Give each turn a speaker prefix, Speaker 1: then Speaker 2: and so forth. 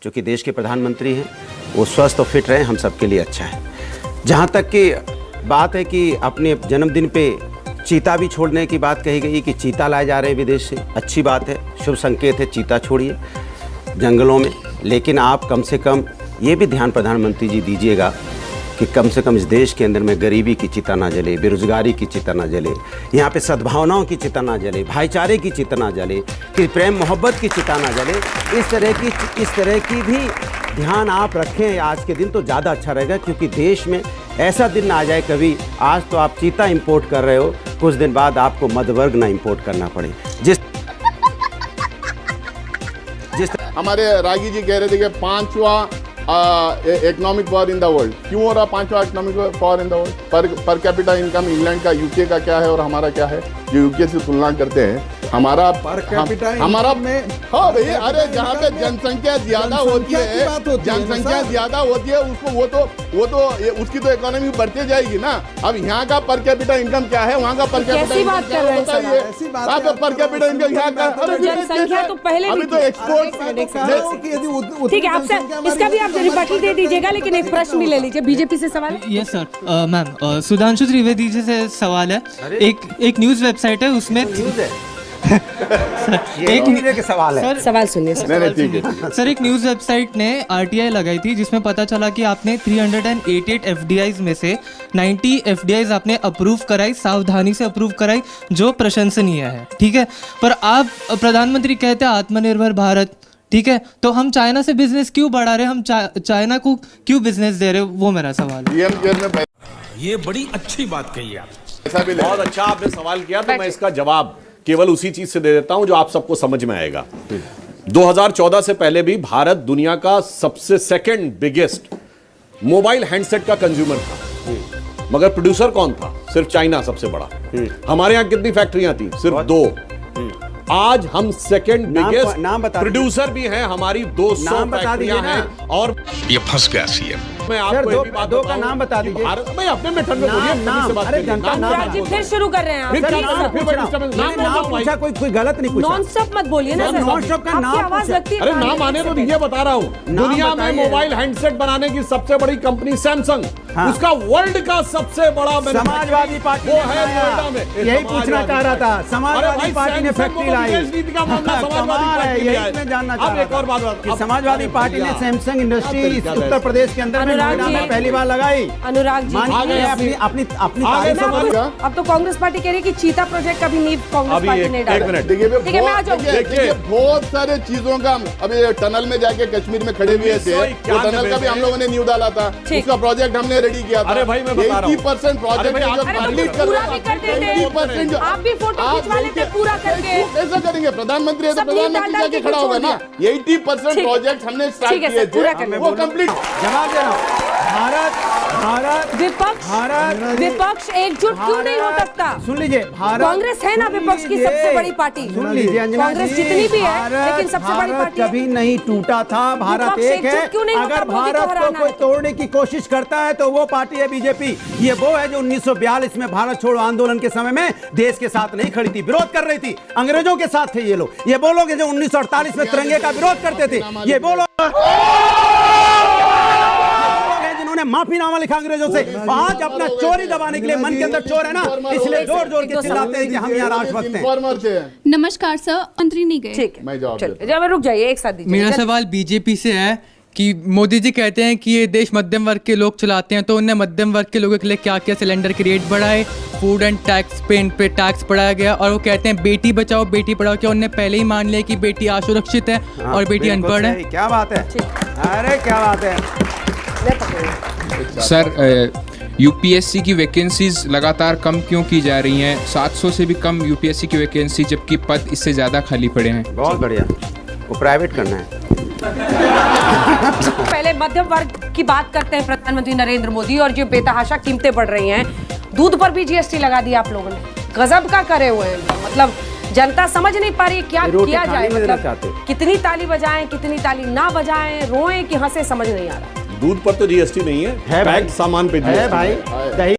Speaker 1: चूँकि देश के प्रधानमंत्री हैं, वो स्वस्थ और फिट रहें, हम सबके लिए अच्छा है। जहाँ तक कि बात है कि अपने जन्मदिन पे चीता भी छोड़ने की बात कही गई कि चीता लाए जा रहे हैं विदेश से, अच्छी बात है, शुभ संकेत है, चीता छोड़िए जंगलों में। लेकिन आप कम से कम ये भी ध्यान प्रधानमंत्री जी दीजिएगा कि कम से कम इस देश के अंदर में गरीबी की चिता ना जले, बेरोजगारी की चिता ना जले, यहाँ पे सद्भावनाओं की चिता ना जले, भाईचारे की चिता ना जले, कि प्रेम मोहब्बत की चिता ना जले। इस तरह की भी ध्यान आप रखें आज के दिन, तो ज़्यादा अच्छा रहेगा। क्योंकि देश में ऐसा दिन ना आ जाए कभी, आज तो आप चीता इंपोर्ट कर रहे हो, कुछ दिन बाद आपको मध्यवर्ग ना इंपोर्ट करना पड़े। जिस
Speaker 2: हमारे रागी जी कह रहे थे कि 5वां economic power in the world. क्यों हो रहा 5वां economic power in the world? Per capita income England का, यूके का क्या है और हमारा क्या है? जो यूके से तुलना करते हैं, हमारा पर कैपिटा हमारा में, हाँ भाई, अरे जहाँ पे जनसंख्या ज्यादा होती है, जनसंख्या ज्यादा होती है, उसको वो तो उसकी तो इकोनॉमी बढ़ती जाएगी ना। अब यहाँ का पर कैपिटा इनकम क्या है, वहाँ का पर कैपिटा इनकम क्या है बताइए। पर कैपिटा इनकम यहाँ का,
Speaker 3: जनसंख्या तो पहले
Speaker 2: अभी तो एक्सपोर्ट।
Speaker 3: ठीक है, आपसे इसका भी आप रिबटल दे दीजिएगा, लेकिन एक प्रश्न भी ले लीजिए। बीजेपी से सवाल।
Speaker 4: Yes sir, ma'am Sudhanshu Trivedi ji से सवाल है। एक न्यूज़ वेबसाइट है, उसमें
Speaker 1: न्यूज़ है एक सवाल है।
Speaker 3: सवाल सुनिए
Speaker 4: सर, एक न्यूज़ वेबसाइट ने आरटीआई लगाई थी, जिसमें पता चला कि आपने 388 एफडीआईज में से 90 एफडीआईज आपने अप्रूव कराई, सावधानी से अप्रूव कराई, जो प्रशंसनीय है, ठीक है। पर आप प्रधानमंत्री कहते हैं आत्मनिर्भर भारत, ठीक है, तो हम चाइना से बिजनेस क्यों बढ़ा रहे हैं, हम चाइना को क्यों बिजनेस दे रहे हैं, वो मेरा सवाल है।
Speaker 5: ये बड़ी अच्छी बात कही आप,
Speaker 6: बहुत अच्छा आपने सवाल किया, तो मैं इसका जवाब केवल उसी चीज से दे देता हूं जो आप सबको समझ में आएगा। 2014 से पहले भी भारत दुनिया का सबसे सेकंड बिगेस्ट मोबाइल हैंडसेट का कंज्यूमर था, मगर प्रोड्यूसर कौन था? सिर्फ चाइना सबसे बड़ा। हमारे यहां कितनी फैक्ट्रियां थी? सिर्फ 2। आज हम सेकंड बिगेस्ट प्रोड्यूसर भी हैं, हमारी 200 फैक्ट्रियां हैं। और
Speaker 5: ये फंस गया सीएम।
Speaker 6: मैं आपको एक बात
Speaker 1: दो का नाम बता दीजिए।
Speaker 6: भाई अपने में ठंड में बोलिए,
Speaker 1: नाम,
Speaker 6: से बात
Speaker 1: अरे
Speaker 6: करिए।
Speaker 1: जनता नाम
Speaker 3: अनुराग जी फिर शुरू कर रहे हैं आप।
Speaker 1: नाम पूछा, कोई गलत नहीं पूछा।
Speaker 3: नॉन स्टॉप मत बोलिए ना सर,
Speaker 1: नॉन स्टॉप का नाम
Speaker 3: आवाज लगती है।
Speaker 6: अरे नाम आने तो ये बता रहा हूँ, दुनिया में मोबाइल हैंडसेट बनाने की सबसे बड़ी कंपनी सैमसंग, उसका वर्ल्ड का सबसे बड़ा
Speaker 1: समाजवादी पार्टी
Speaker 6: वो है नोएडा में।
Speaker 1: यही पूछना चाह रहा था, समाजवादी पार्टी ने फैक्ट्री लाई। यही मैं जानना चाह रहा था, समाजवादी पार्टी ने सैमसंग इंडस्ट्री उत्तर प्रदेश के अंदर में नोएडा में पहली बार लगाई।
Speaker 3: अनुराग जी
Speaker 1: अपनी
Speaker 3: अब तो कांग्रेस पार्टी कह रही है कि चीता प्रोजेक्ट का भी नींव कांग्रेस पार्टी ने डाला। ठीक है, मैं आ जाऊंगी।
Speaker 2: देखिए बहुत सारे चीजों का, अभी टनल में जाके कश्मीर में खड़े हुए थे, तो टनल का भी हम लोगों ने न्यू डाला था, उसका प्रोजेक्ट हमने रेडी किया था।
Speaker 6: अरे भाई मैं बता रहा हूँ
Speaker 2: 80% प्रोजेक्ट
Speaker 3: आप भी फोटो खिंचवा लेते पूरा करके।
Speaker 2: ऐसा करेंगे, प्रधानमंत्री है तो प्रधानमंत्री जाके खड़ा होगा ना। 80% प्रोजेक्ट हमने स्टार्ट किए थे, वो कंप्लीट।
Speaker 1: जवाब दे रहा हूँ,
Speaker 3: विपक्ष एकजुट क्यों नहीं हो सकता?
Speaker 1: सुन लीजिए,
Speaker 3: कांग्रेस है ना विपक्ष की सबसे बड़ी पार्टी।
Speaker 1: सुन लीजिए अंजना जी,
Speaker 3: कांग्रेस जितनी भी है, लेकिन सबसे बड़ी पार्टी
Speaker 1: कभी नहीं टूटा था। भारत एक है। अगर भारत को कोई तोड़ने की कोशिश करता है तो वो पार्टी है बीजेपी। ये वो है जो 1942 में भारत छोड़ो आंदोलन के समय में देश के साथ नहीं खड़ी थी, विरोध कर रही थी, अंग्रेजों के साथ थे ये लोग। ये वो लोग जो 1948 में तिरंगे का विरोध करते थे। ये वो लोग जिन्होंने माफीनामा लिखा अंग्रेजों से। आज अपना चोरी दबाने के लिए, मन के अंदर चोर है ना, इसलिए जोर जोर के चिल्लाते हैं कि हम यहाँ राष्ट्रभक्त हैं।
Speaker 7: नमस्कार सर, मंत्री नहीं गए।
Speaker 3: ठीक है, रुक जाइए, एक साथ दीजिए।
Speaker 4: मेरा सवाल बीजेपी से है कि मोदी जी कहते हैं कि ये देश मध्यम वर्ग के लोग चलाते हैं, तो उन्हें मध्यम वर्ग के लोगों के लिए क्या क्या सिलेंडर के रेट बढ़ाए, फूड एंड टैक्स पे टैक्स बढ़ाया गया, और वो कहते हैं बेटी बचाओ बेटी पढ़ाओ। क्या उन्हें पहले ही मान लिया कि बेटी असुरक्षित है और बेटी अनपढ़ है?
Speaker 1: क्या बात है, अरे क्या बात है
Speaker 8: सर। यूपीएससी की वैकेंसीज लगातार कम क्यों की जा रही हैं? 700 से भी कम यूपीएससी की वैकेंसी, जबकि पद इससे ज़्यादा खाली पड़े हैं।
Speaker 1: बहुत बढ़िया, वो प्राइवेट करना है।
Speaker 3: पहले मध्यम वर्ग की बात करते हैं प्रधानमंत्री नरेंद्र मोदी, और जो बेतहाशा कीमतें बढ़ रही हैं, दूध पर भी जीएसटी लगा दिया आप लोगों ने, गजब का करे हुए हैं। मतलब जनता समझ नहीं पा रही क्या किया जाए, मतलब कितनी ताली बजाएं, कितनी ताली ना बजाएं, रोएं कि हंसे, समझ नहीं आ रहा।
Speaker 6: दूध पर तो जीएसटी नहीं है, पैक्ड सामान पे जीएसटी है भाई।